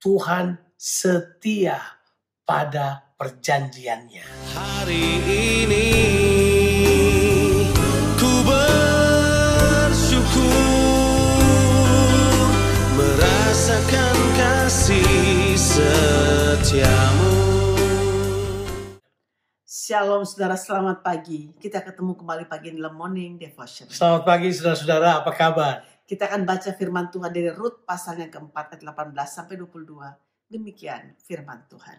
Tuhan setia pada perjanjiannya. Hari ini ku bersyukur merasakan kasih setiamu. Shalom saudara, selamat pagi. Kita ketemu kembali pagi dalam Morning Devotion. Selamat pagi saudara-saudara, apa kabar? Kita akan baca firman Tuhan dari Rut pasal yang keempat ayat 18 sampai 22. Demikian firman Tuhan.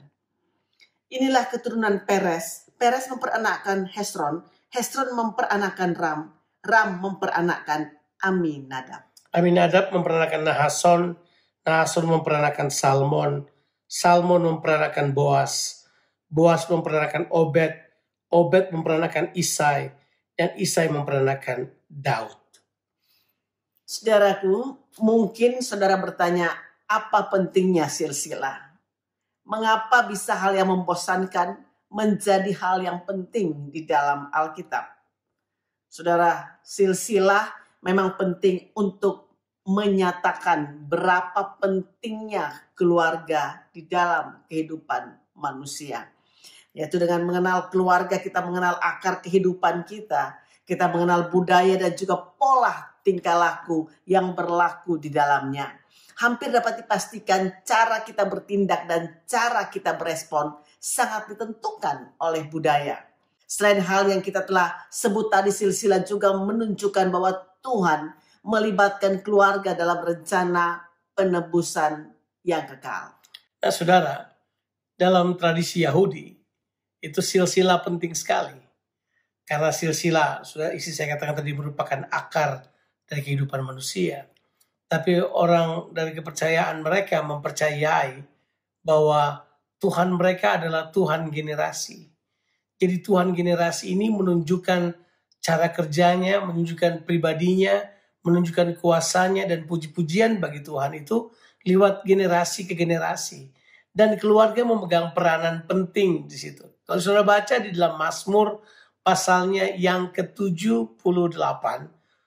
Inilah keturunan Peres. Peres memperanakkan Hesron. Hesron memperanakkan Ram. Ram memperanakkan Aminadab. Aminadab memperanakkan Nahason. Nahason memperanakkan Salmon. Salmon memperanakkan Boas. Boas memperanakkan Obed. Obed memperanakkan Isai. Yang Isai memperanakkan Daud. Saudaraku, mungkin saudara bertanya, apa pentingnya silsilah? Mengapa bisa hal yang membosankan menjadi hal yang penting di dalam Alkitab? Saudara, silsilah memang penting untuk menyatakan berapa pentingnya keluarga di dalam kehidupan manusia. Yaitu dengan mengenal keluarga, kita mengenal akar kehidupan kita. Kita mengenal budaya dan juga pola tingkah laku yang berlaku di dalamnya. Hampir dapat dipastikan cara kita bertindak dan cara kita berespon sangat ditentukan oleh budaya. Selain hal yang kita telah sebut tadi, silsilah juga menunjukkan bahwa Tuhan melibatkan keluarga dalam rencana penebusan yang kekal. Nah saudara, dalam tradisi Yahudi, itu silsilah penting sekali. Karena silsilah, sudah isi saya katakan tadi, merupakan akar dari kehidupan manusia. Tapi orang dari kepercayaan mereka mempercayai bahwa Tuhan mereka adalah Tuhan generasi. Jadi Tuhan generasi ini menunjukkan cara kerjanya, menunjukkan pribadinya, menunjukkan kuasanya dan puji-pujian bagi Tuhan itu lewat generasi ke generasi. Dan keluarga memegang peranan penting di situ. Kalau saudara baca di dalam Mazmur pasalnya yang ke-78,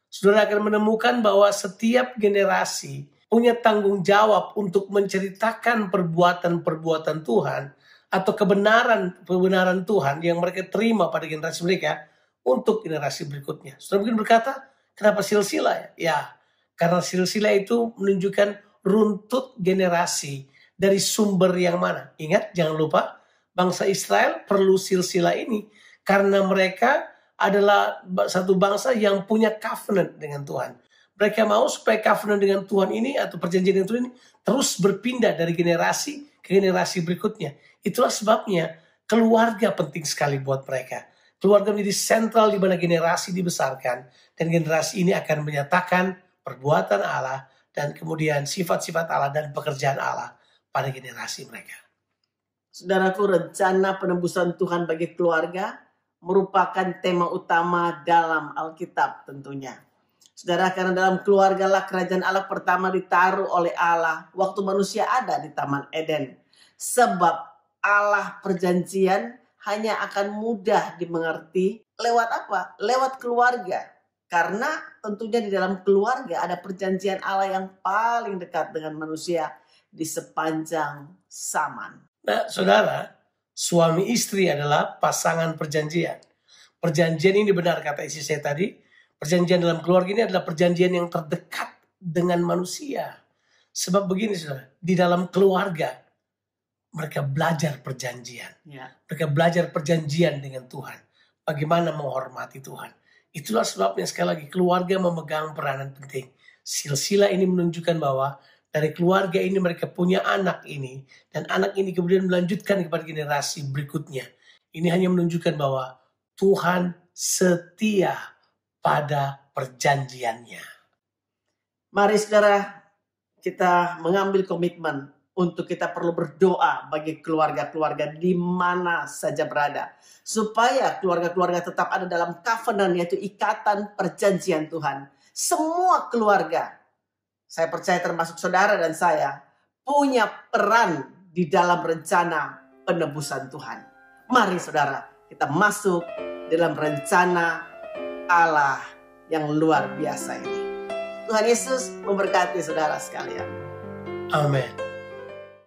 saudara akan menemukan bahwa setiap generasi punya tanggung jawab untuk menceritakan perbuatan-perbuatan Tuhan atau kebenaran Tuhan yang mereka terima pada generasi mereka untuk generasi berikutnya. Saudara mungkin berkata, kenapa silsilah? Ya, karena silsilah itu menunjukkan runtut generasi dari sumber yang mana. Ingat, jangan lupa, bangsa Israel perlu silsilah ini karena mereka adalah satu bangsa yang punya covenant dengan Tuhan. Mereka mau supaya covenant dengan Tuhan ini atau perjanjian dengan Tuhan ini terus berpindah dari generasi ke generasi berikutnya. Itulah sebabnya keluarga penting sekali buat mereka. Keluarga menjadi sentral di mana generasi dibesarkan dan generasi ini akan menyatakan perbuatan Allah dan kemudian sifat-sifat Allah dan pekerjaan Allah pada generasi mereka. Saudaraku, rencana penebusan Tuhan bagi keluarga merupakan tema utama dalam Alkitab tentunya. Saudara, karena dalam keluarga lah kerajaan Allah pertama ditaruh oleh Allah waktu manusia ada di Taman Eden. Sebab Allah perjanjian hanya akan mudah dimengerti lewat apa? Lewat keluarga. Karena tentunya di dalam keluarga ada perjanjian Allah yang paling dekat dengan manusia di sepanjang zaman. Nah, saudara, suami istri adalah pasangan perjanjian. Perjanjian ini benar kata isi saya tadi. Perjanjian dalam keluarga ini adalah perjanjian yang terdekat dengan manusia. Sebab begini saudara, di dalam keluarga mereka belajar perjanjian. Mereka belajar perjanjian dengan Tuhan. Bagaimana menghormati Tuhan. Itulah sebabnya sekali lagi keluarga memegang peranan penting. Silsilah ini menunjukkan bahwa dari keluarga ini mereka punya anak ini. Dan anak ini kemudian melanjutkan kepada generasi berikutnya. Ini hanya menunjukkan bahwa Tuhan setia pada perjanjiannya. Mari saudara, kita mengambil komitmen untuk kita perlu berdoa bagi keluarga-keluarga di mana saja berada. Supaya keluarga-keluarga tetap ada dalam covenant, yaitu ikatan perjanjian Tuhan. Semua keluarga, saya percaya termasuk saudara dan saya, punya peran di dalam rencana penebusan Tuhan. Mari saudara, kita masuk dalam rencana Allah yang luar biasa ini. Tuhan Yesus memberkati saudara sekalian. Amin.